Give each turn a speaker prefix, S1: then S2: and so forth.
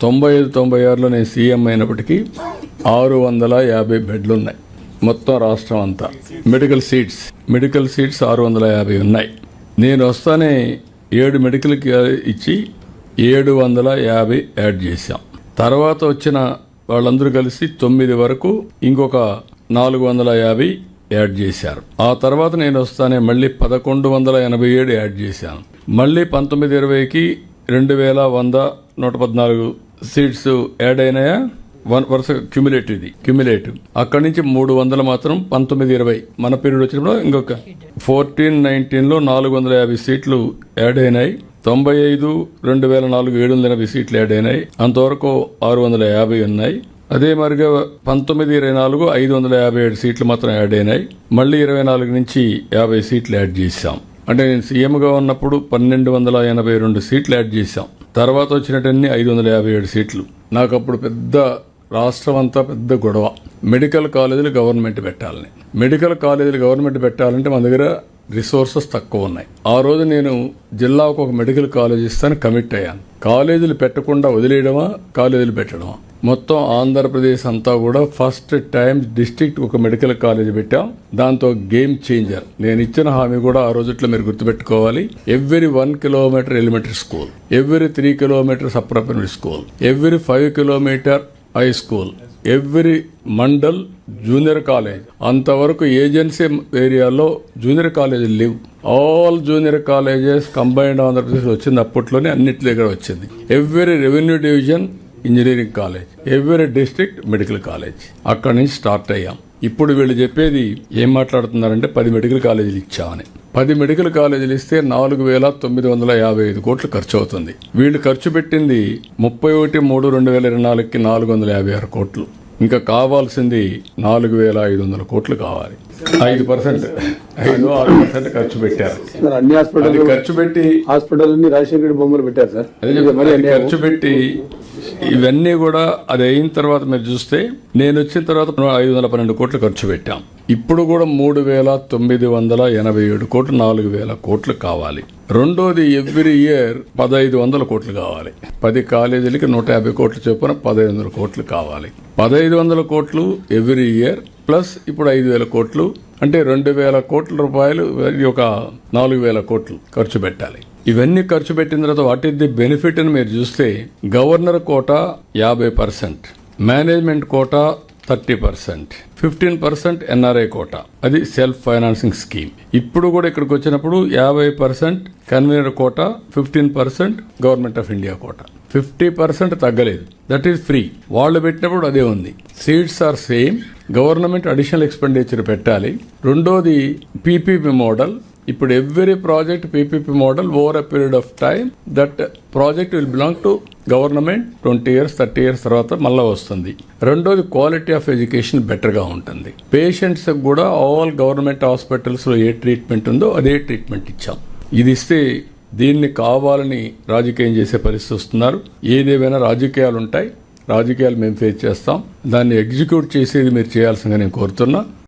S1: 95-96లో నేను సీఎం అయినప్పటికీ 650 బెడ్లు ఉన్నాయి మొత్తం రాష్ట్రం అంతా. మెడికల్ సీట్స్ 650 ఉన్నాయి. నేను వస్తానే 7 మెడికల్కి ఇచ్చి 750 యాడ్ చేశాం. తర్వాత వచ్చిన వాళ్ళందరూ కలిసి 9 వరకు ఇంకొక 450 యాడ్ చేశారు. ఆ తర్వాత నేను వస్తానే మళ్ళీ 1187 యాడ్ చేశాను. మళ్ళీ 19-20కి 2114 సీట్స్ యాడ్ అయినాయా, వరుస క్యుములేటివ్. అక్కడి నుంచి 300 మాత్రం 19-20 మన పీరియడ్ వచ్చినప్పుడు ఇంకొక 14-19లో 450 సీట్లు యాడ్ అయినాయి. 95 2004 780 సీట్లు యాడ్ అయినాయి. అంతవరకు 650 ఉన్నాయి. అదే మరిగా 19-24 557 సీట్లు మాత్రం యాడ్ అయినాయి. మళ్ళీ 24 నుంచి 50 సీట్లు యాడ్ చేశాం. అంటే నేను సీఎంగా ఉన్నప్పుడు 1282 సీట్లు యాడ్ చేశాం. తర్వాత వచ్చినట్టన్నీ 557 సీట్లు. నాకు అప్పుడు పెద్ద రాష్ట్రం అంతా పెద్ద గొడవ. మెడికల్ కాలేజీలు గవర్నమెంట్ పెట్టాలంటే మన దగ్గర రిసోర్సెస్ తక్కువ ఉన్నాయి. ఆ రోజు నేను జిల్లాకు ఒక మెడికల్ కాలేజ్ ఇస్తాను కమిట్ అయ్యాను. కాలేజీలు పెట్టకుండా వదిలేయడమా, కాలేజీలు పెట్టడమా? మొత్తం ఆంధ్రప్రదేశ్ అంతా కూడా ఫస్ట్ టైం డిస్ట్రిక్ట్ ఒక మెడికల్ కాలేజ్ పెట్టాం. దాంతో గేమ్ చేంజర్. నేను ఇచ్చిన హామీ కూడా ఆ రోజుట్లో మీరు గుర్తుపెట్టుకోవాలి. Every 1 kilometre elementary school, every 3 kilometres upper primary school, every 5 kilometre high school, every mandal junior college. అంతవరకు ఏజెన్సీ ఏరియాలో జూనియర్ కాలేజీలు లేవు. All junior colleges combined Andhra Pradesh వచ్చింది. అప్పట్లోనే అన్నిటి దగ్గర వచ్చింది. Every revenue division engineering college, every district medical college. అక్కడి నుంచి స్టార్ట్ అయ్యాం. ఇప్పుడు వీళ్ళు చెప్పేది ఏం మాట్లాడుతున్నారంటే 10 మెడికల్ కాలేజీలు ఇచ్చామని. 10 మెడికల్ కాలేజీలు ఇస్తే 4,955 కోట్లు ఖర్చు అవుతుంది. వీళ్ళు ఖర్చు పెట్టింది 31/3/2024కి 456 కోట్లు. ఇంకా కావాల్సింది 4,500 కోట్లు కావాలి. 5% ఖర్చు పెట్టారు.
S2: అన్ని హాస్పిటల్
S1: ఖర్చు పెట్టి
S2: హాస్పిటల్ రాజశేఖర బొమ్మలు పెట్టారు సార్.
S1: ఖర్చు పెట్టి ఇవన్నీ కూడా అది అయిన తర్వాత మీరు చూస్తే నేను వచ్చిన తర్వాత 512 కోట్లు ఖర్చు పెట్టాం. ఇప్పుడు కూడా 3,987 కోట్లు, 4,000 కోట్లు కావాలి. రెండోది ఎవ్రీ ఇయర్ 1,500 కోట్లు కావాలి. 10 కాలేజీలకి 150 కోట్లు చొప్పున 1,500 కోట్లు కావాలి. 1,500 కోట్లు ఎవ్రీ ఇయర్ ప్లస్ ఇప్పుడు 5,000 కోట్లు అంటే 2,000 కోట్ల రూపాయలు, ఒక 4,000 కోట్లు ఖర్చు పెట్టాలి. ఇవన్నీ ఖర్చు పెట్టిన తర్వాత వాట్ ఈస్ ది బెనిఫిట్ అని మీరు చూస్తే governor quota 50%, management quota 30%, 15% NRI quota, అది సెల్ఫ్ ఫైనాన్సింగ్ స్కీమ్. ఇప్పుడు కూడా ఇక్కడికి వచ్చినప్పుడు 50% convenor quota, 15% government of India quota. 50% తగ్గలేదు. That is free. వాళ్ళు పెట్టినప్పుడు అదే ఉంది. Seats are same. Government additional expenditure పెట్టాలి. రెండోది పీపీపీ మోడల్. ఇప్పుడు every project PPP model over a period of time that project will belong to government. 20 years 30 years తర్వాత మళ్ళా వస్తుంది. రెండోది క్వాలిటీ ఆఫ్ ఎడ్యుకేషన్ బెటర్గా ఉంటుంది. పేషెంట్స్ కూడా ఆల్ గవర్నమెంట్ హాస్పిటల్స్లో ఏ ట్రీట్మెంట్ ఉందో అదే ట్రీట్మెంట్ ఇచ్చాం. ఇది ఇస్తే దీన్ని కావాలని రాజకీయం చేసే పరిస్థితి వస్తున్నారు. ఏదేమైనా రాజకీయాలు ఉంటాయి. రాజకీయాలు మేము ఫేస్ చేస్తాం. దాన్ని ఎగ్జిక్యూట్ చేసేది మీరు చేయాల్సిందిగా నేను కోరుతున్నా.